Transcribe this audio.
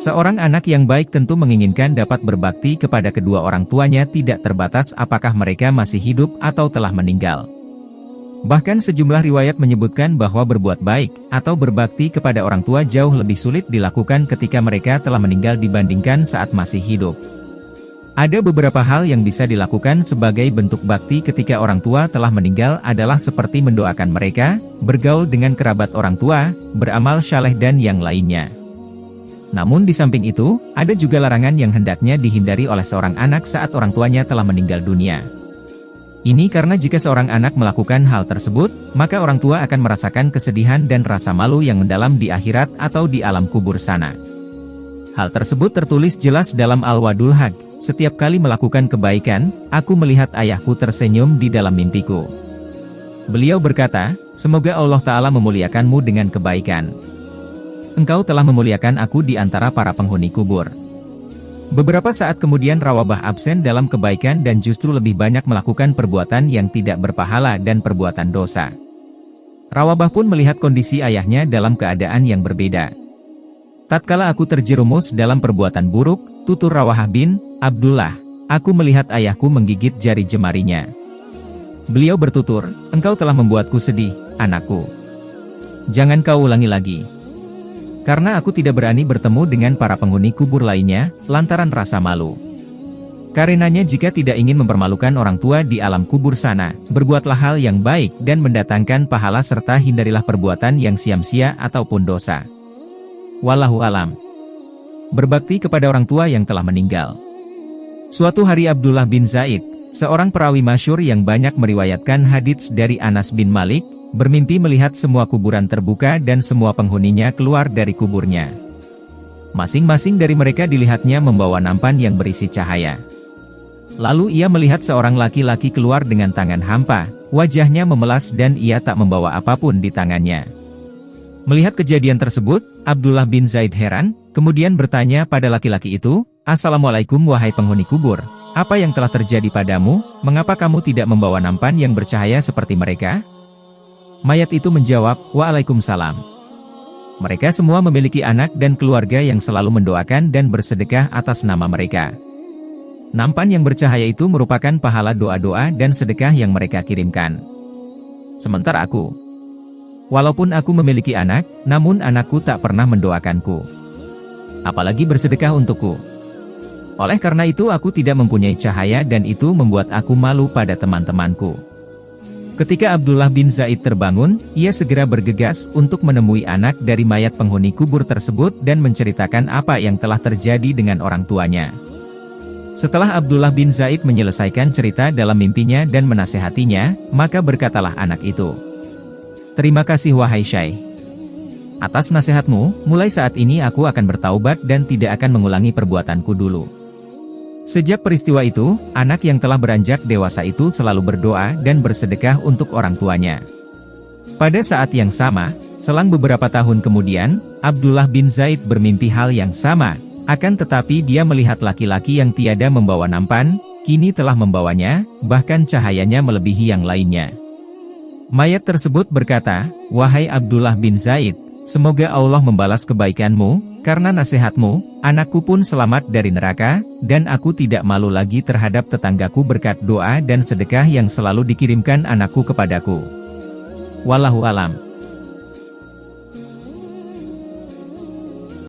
Seorang anak yang baik tentu menginginkan dapat berbakti kepada kedua orang tuanya tidak terbatas apakah mereka masih hidup atau telah meninggal. Bahkan sejumlah riwayat menyebutkan bahwa berbuat baik atau berbakti kepada orang tua jauh lebih sulit dilakukan ketika mereka telah meninggal dibandingkan saat masih hidup. Ada beberapa hal yang bisa dilakukan sebagai bentuk bakti ketika orang tua telah meninggal adalah seperti mendoakan mereka, bergaul dengan kerabat orang tua, beramal saleh dan yang lainnya. Namun di samping itu, ada juga larangan yang hendaknya dihindari oleh seorang anak saat orang tuanya telah meninggal dunia. Ini karena jika seorang anak melakukan hal tersebut, maka orang tua akan merasakan kesedihan dan rasa malu yang mendalam di akhirat atau di alam kubur sana. Hal tersebut tertulis jelas dalam Al-Wadul Haq, setiap kali melakukan kebaikan, aku melihat ayahku tersenyum di dalam mimpiku. Beliau berkata, semoga Allah Ta'ala memuliakanmu dengan kebaikan. Engkau telah memuliakan aku di antara para penghuni kubur. Beberapa saat kemudian Rawabah absen dalam kebaikan dan justru lebih banyak melakukan perbuatan yang tidak berpahala dan perbuatan dosa. Rawabah pun melihat kondisi ayahnya dalam keadaan yang berbeda. Tatkala aku terjerumus dalam perbuatan buruk, tutur Rawahah bin Abdullah, aku melihat ayahku menggigit jari jemarinya. Beliau bertutur, engkau telah membuatku sedih, anakku. Jangan kau ulangi lagi. Karena aku tidak berani bertemu dengan para penghuni kubur lainnya, lantaran rasa malu. Karenanya jika tidak ingin mempermalukan orang tua di alam kubur sana, berbuatlah hal yang baik dan mendatangkan pahala serta hindarilah perbuatan yang sia-sia ataupun dosa. Wallahu alam. Berbakti kepada orang tua yang telah meninggal. Suatu hari Abdullah bin Zaid, seorang perawi masyhur yang banyak meriwayatkan hadits dari Anas bin Malik, bermimpi melihat semua kuburan terbuka dan semua penghuninya keluar dari kuburnya. Masing-masing dari mereka dilihatnya membawa nampan yang berisi cahaya. Lalu ia melihat seorang laki-laki keluar dengan tangan hampa, wajahnya memelas dan ia tak membawa apapun di tangannya. Melihat kejadian tersebut, Abdullah bin Zaid heran, kemudian bertanya pada laki-laki itu, Assalamualaikum wahai penghuni kubur, apa yang telah terjadi padamu, mengapa kamu tidak membawa nampan yang bercahaya seperti mereka? Mayat itu menjawab, Waalaikumsalam. Mereka semua memiliki anak dan keluarga yang selalu mendoakan dan bersedekah atas nama mereka. Nampan yang bercahaya itu merupakan pahala doa-doa dan sedekah yang mereka kirimkan. Sementara aku, walaupun aku memiliki anak, namun anakku tak pernah mendoakanku. Apalagi bersedekah untukku. Oleh karena itu aku tidak mempunyai cahaya dan itu membuat aku malu pada teman-temanku. Ketika Abdullah bin Zaid terbangun, ia segera bergegas untuk menemui anak dari mayat penghuni kubur tersebut dan menceritakan apa yang telah terjadi dengan orang tuanya. Setelah Abdullah bin Zaid menyelesaikan cerita dalam mimpinya dan menasehatinya, maka berkatalah anak itu, terima kasih wahai Syekh. Atas nasihatmu, mulai saat ini aku akan bertaubat dan tidak akan mengulangi perbuatanku dulu. Sejak peristiwa itu, anak yang telah beranjak dewasa itu selalu berdoa dan bersedekah untuk orang tuanya. Pada saat yang sama, selang beberapa tahun kemudian, Abdullah bin Zaid bermimpi hal yang sama, akan tetapi dia melihat laki-laki yang tiada membawa nampan, kini telah membawanya, bahkan cahayanya melebihi yang lainnya. Mayat tersebut berkata, wahai Abdullah bin Zaid, semoga Allah membalas kebaikanmu, karena nasihatmu, anakku pun selamat dari neraka, dan aku tidak malu lagi terhadap tetanggaku berkat doa dan sedekah yang selalu dikirimkan anakku kepadaku. Wallahu alam.